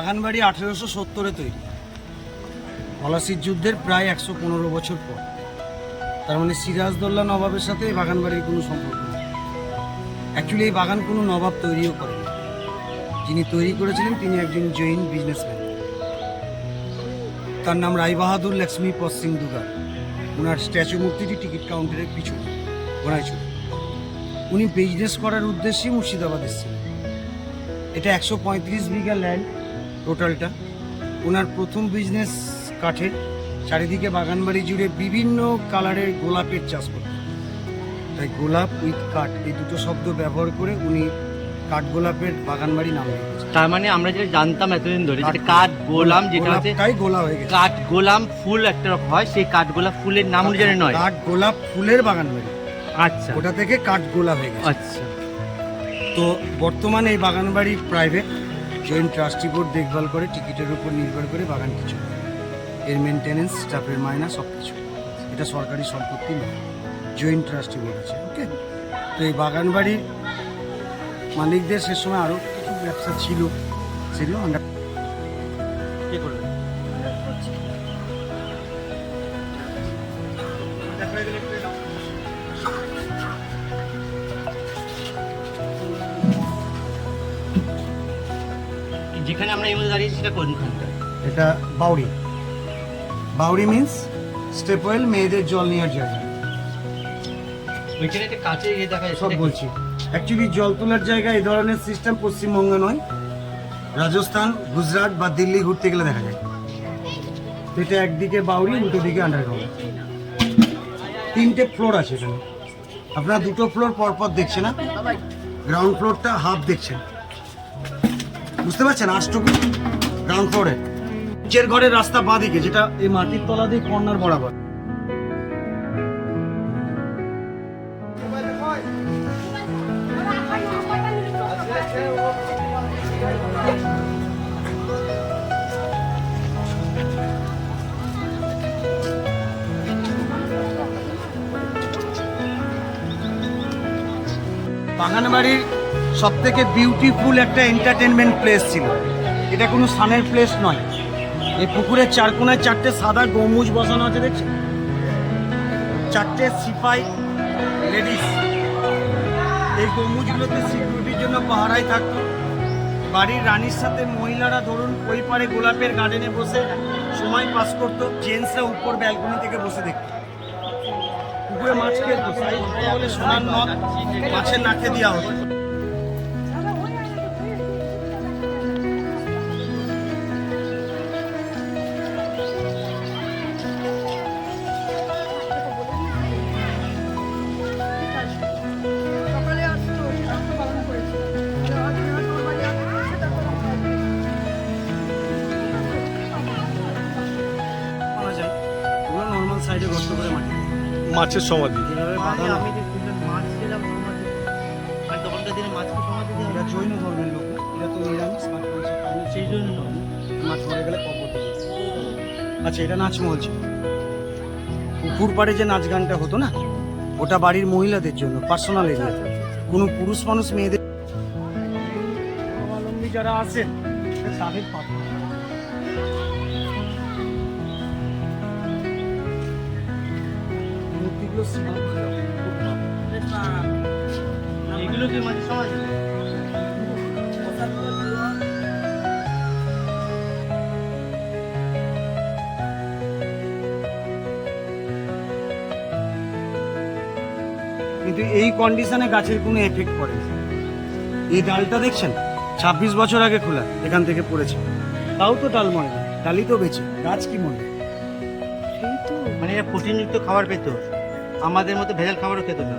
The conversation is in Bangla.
বাগানবাড়ি 1870-এ তৈরি, পলাশির যুদ্ধের প্রায় 115 বছর পর। তার মানে সিরাজদৌল্লা নবাবের সাথে এই বাগানবাড়ির কোনো সম্পর্ক নেই। অ্যাকচুয়ালি এই বাগান কোনো নবাব তৈরিও করেনি। যিনি তৈরি করেছিলেন তিনি একজন জৈন বিজনেসম্যান, তার নাম রায় বাহাদুর লক্ষ্মী পদ সিং দুগার। ওনার স্ট্যাচু মূর্তিটি টিকিট কাউন্টারের পিছনে ঘোড়ায় ছিল। উনি বিজনেস করার উদ্দেশ্যে মুর্শিদাবাদ এসেছিলেন। এটা 135 বিঘা ল্যান্ড টোটালটা। ওনার প্রথম বিজনেস কাঠের, চারিদিকে বাগানবাড়ি জুড়ে বিভিন্ন কালারের গোলাপের চাষ করতেন। তাই গোলাপ উইথ কাঠ এই দুটো শব্দ ব্যবহার করে উনি কাঠগোলাপের বাগানবাড়ি নাম রেখেছেন। তার মানে আমরা যেটা জানতাম এতদিন ধরে যেটা কাঠ গোলাম, যেটা হচ্ছে তাই গোলাপ হয়ে গেছে। কাঠ গোলাম ফুল একটা হয়, সেই কাঠ গোলাপ ফুলের নাম অনুযায়ী নয়, কাঠ গোলাপ ফুলের বাগানবাড়ি। আচ্ছা, ওটা থেকে কাঠ গোলাপ হয়ে গেছে। আচ্ছা। তো বর্তমানে এই বাগানবাড়ি প্রাইভেট, জয়েন্ট ট্রাস্টি বোর্ড দেখভাল করে, টিকিটের উপর নির্ভর করে বাগান কিছু, এর মেনটেনেন্স, স্টাফের মায়না সব কিছু। এটা সরকারি সম্পত্তি নয়, জয়েন্ট ট্রাস্টি বোর্ড আছে। ওকে, তো এই বাগানবাড়ির মালিকদের সে সময় আরও কিছু ব্যবসা ছিল, সেগুলো আমরা কে করবে? যেখানে আমরা এই মধ্যে দাঁড়িয়েছি সেটা কোনখানটা? এটা বাউরি। বাউরি মিন্স স্টেপওয়েল, মেয়েদের জল নেওয়ার জায়গা। ওইখানে একটা কাছে ইয়ে দেখা যাচ্ছে, সব বলছি। অ্যাকচুয়ালি জল তোলার জায়গা এই ধরনের সিস্টেম পশ্চিমবঙ্গে নয়, রাজস্থান, গুজরাট বা দিল্লি ঘুরতে গেলে দেখা যায়। এটা একদিকে বাউরি, উল্টো দিকে আন্ডারগ্রাউন্ড। 3টে ফ্লোর আছে এখানে। আপনারা 2টো ফ্লোর পরপর দেখছেন না, গ্রাউন্ড ফ্লোরটা হাফ দেখছেন, বুঝতে পারছেন? আষ্টটুকু গ্রাউন্ড ফ্লোরে। নিচের ঘরের রাস্তা বাঁ দিকে, যেটা এই মাটির তলা দিয়ে কর্নার বরাবর। বাগানবাড়ির সব থেকে বিউটিফুল একটা এন্টারটেনমেন্ট প্লেস ছিল। এটা কোনো সানের প্লেস নয়। এই পুকুরের চারকোনায় 4টে সাদা গম্বুজ বসানো আছে, দেখছেন? 4টে সিপাই লেডিস এই গম্বুজগুলোতে সিকিউরিটির জন্য পাহারায় থাকতো। বাড়ির রানীর সাথে মহিলারা ধরুন ওই পারে গোলাপের গার্ডেনে বসে সময় পাস করতো, জেন্টসরা উপর ব্যালকনি থেকে বসে দেখতো। পুকুরে মাছ খেলতো, সাইজ বলে সোনার নদ মাছের নাকে দেওয়া হতো। নর্মাল সাইডে গর্ত করে মাটি মাছের সমাধি। যেভাবে বাঁধানো। আমি যে শুনলাম মাছ ছিলাম সমাধি, আর তখনকার দিনে মাছকে সমাধি দেওয়া এরা হতো। জৈন ধর্মের লোক, এরা তো নিরামিষ, মাছ মাংস খায় না, সেই জন্য মাছ মরে গেলে কবর দেবে। আচ্ছা, এটা নাচমহল ছিল। পুকুর পাড়ে যে নাচ গানটা হতো না, ওটা বাড়ির মহিলাদের জন্য, পার্সোনাল এরিয়া। কোনো পুরুষ মানুষ মেয়েদের ধর্মাবলম্বী যারা আছেন তাদের পাত্র। মূর্তিগুলো সীমান্ত এগুলো কি মাছের সমাধি? কিন্তু এই কন্ডিশনে গাছের কোনো এফেক্ট পড়ে না। এই ডালটা দেখছেন 26 বছর আগে খোলা, এখান থেকে পড়েছে, তাও তো ডাল মরে না, ডালই তো বেঁচে, গাছ কি মরে? মানে এরা প্রোটিনযুক্ত খাবার পেত, আমাদের মতো ভেজাল খাবারও খেত না।